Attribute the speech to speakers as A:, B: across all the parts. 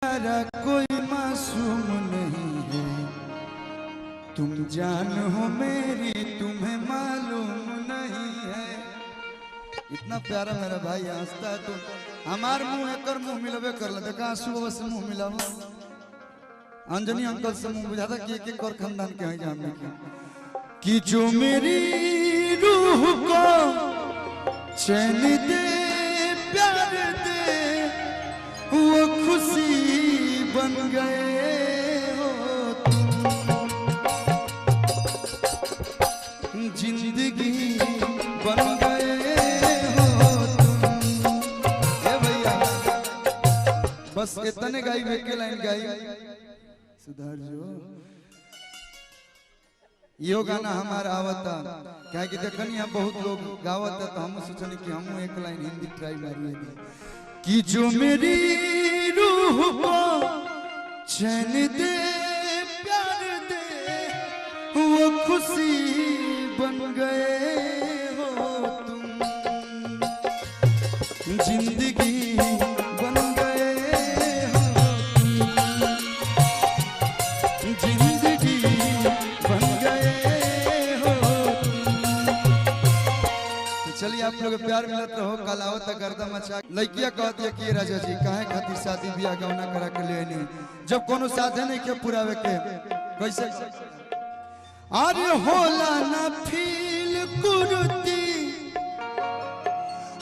A: प्यारा कोई मासूम नहीं है, तुम जान हो मेरी तुम्हें मालूम नहीं है। इतना प्यारा मेरा भाई हंसता है तो हमार मुंह एकर मुंह मिलबे कर ले। देखा आंसू से मुंह मिलाओ, अंजनी अंकल से मुंह बुझाता कि एक और खानदान के हैं जान कि जो मेरी रूह को चैन दे प्यार दे वो खुशी बन गए हो तुम, जिंदगी बन गए हो तुम। ए भैया बस इतने गाई के लाइन गाई सुधार जो यो गाना हमारा आवता क्या कि देखनी हम बहुत लोग गावत है तो हम सोचनी कि हम एक लाइन हिंदी ट्राई मारिए कि जो मेरी रूह को चैन दे प्यार दे वो खुशी बन गए हो तुम, जिंदगी बन गए हो तुम, जिंदगी बन गए हो। चलिए आप लोग प्यार मिलत रहो, कल आओ तक गर्दा मचा। लड़किया कहती है कि राजा जी काहे खातिर शादी ब्याह गौना करा के ले नहीं, जब कोनो साधे नहीं के पुरावे के कैसे अरे होला ना फील कुर्ती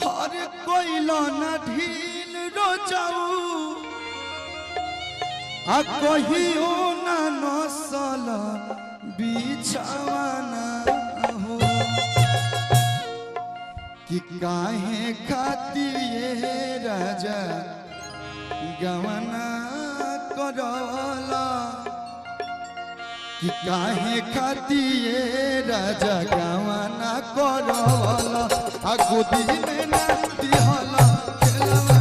A: अरे कोइला ना ढील रोजाऊ आ कहियो ना नसल बिछावाना हो कि काहे खातिर राजा गवना करला, कि काहे खातिर राजा गवना करला आ गोदी में ना दिहला खेलवा।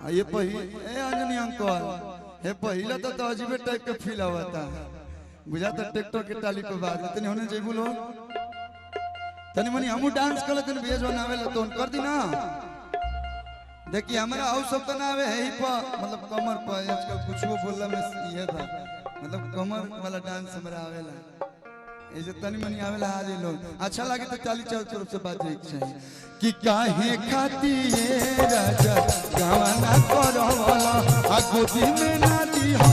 A: ये अंजनी अंकल हे पहले तो अजीबे टाइप के फील आवता बुझा तो ट्रैक्टर के टाली पे बात तनी होने जेबू लो तनी मनी हमू डांस कर तनी भेज बनावे ला तो कर दी ना। देखिए हमारा हाउस सब तो ना आवे है ही पर मतलब कमर पर आजकल कुछ वो बोलला में ये था मतलब कमर वाला डांस हमारा आवेला ऐसे तनी मनी आवेला आज लोग अच्छा लगे तो चाली चाल तरफ से बात एक चाहिए कि काहे खातिर राजा गवना करवाला आ गोदी में ना दिहा।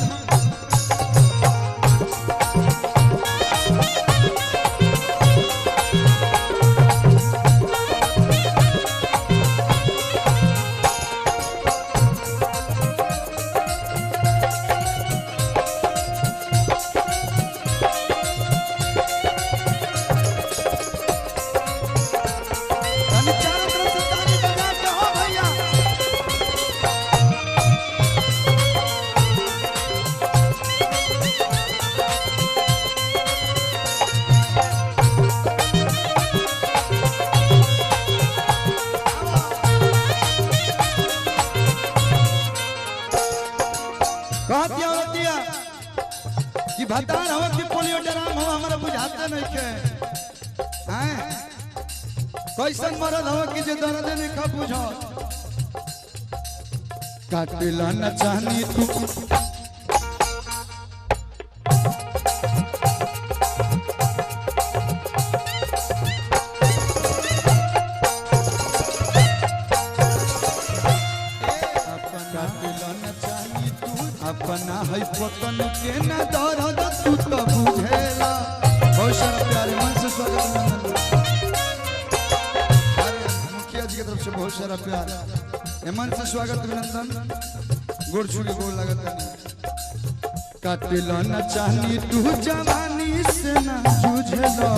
A: कि भतार हो कि पोलियो डराम हो हमारा बुझाते नहीं के हैं कैसन मरद हो कि जे दर्द नहीं खा बुझो काटला न चाहनी तू अपना है पतन के न दर्द तू तो बुझेला। बहुत सारा प्यारे मन से स्वागत मुखिया जी की तरफ से बहुत सारा प्यार मन से स्वागत अभिनंदन गोड़ छू के गोड़ लगत काटला न चाहनी तू जवानी से ना जूझेला।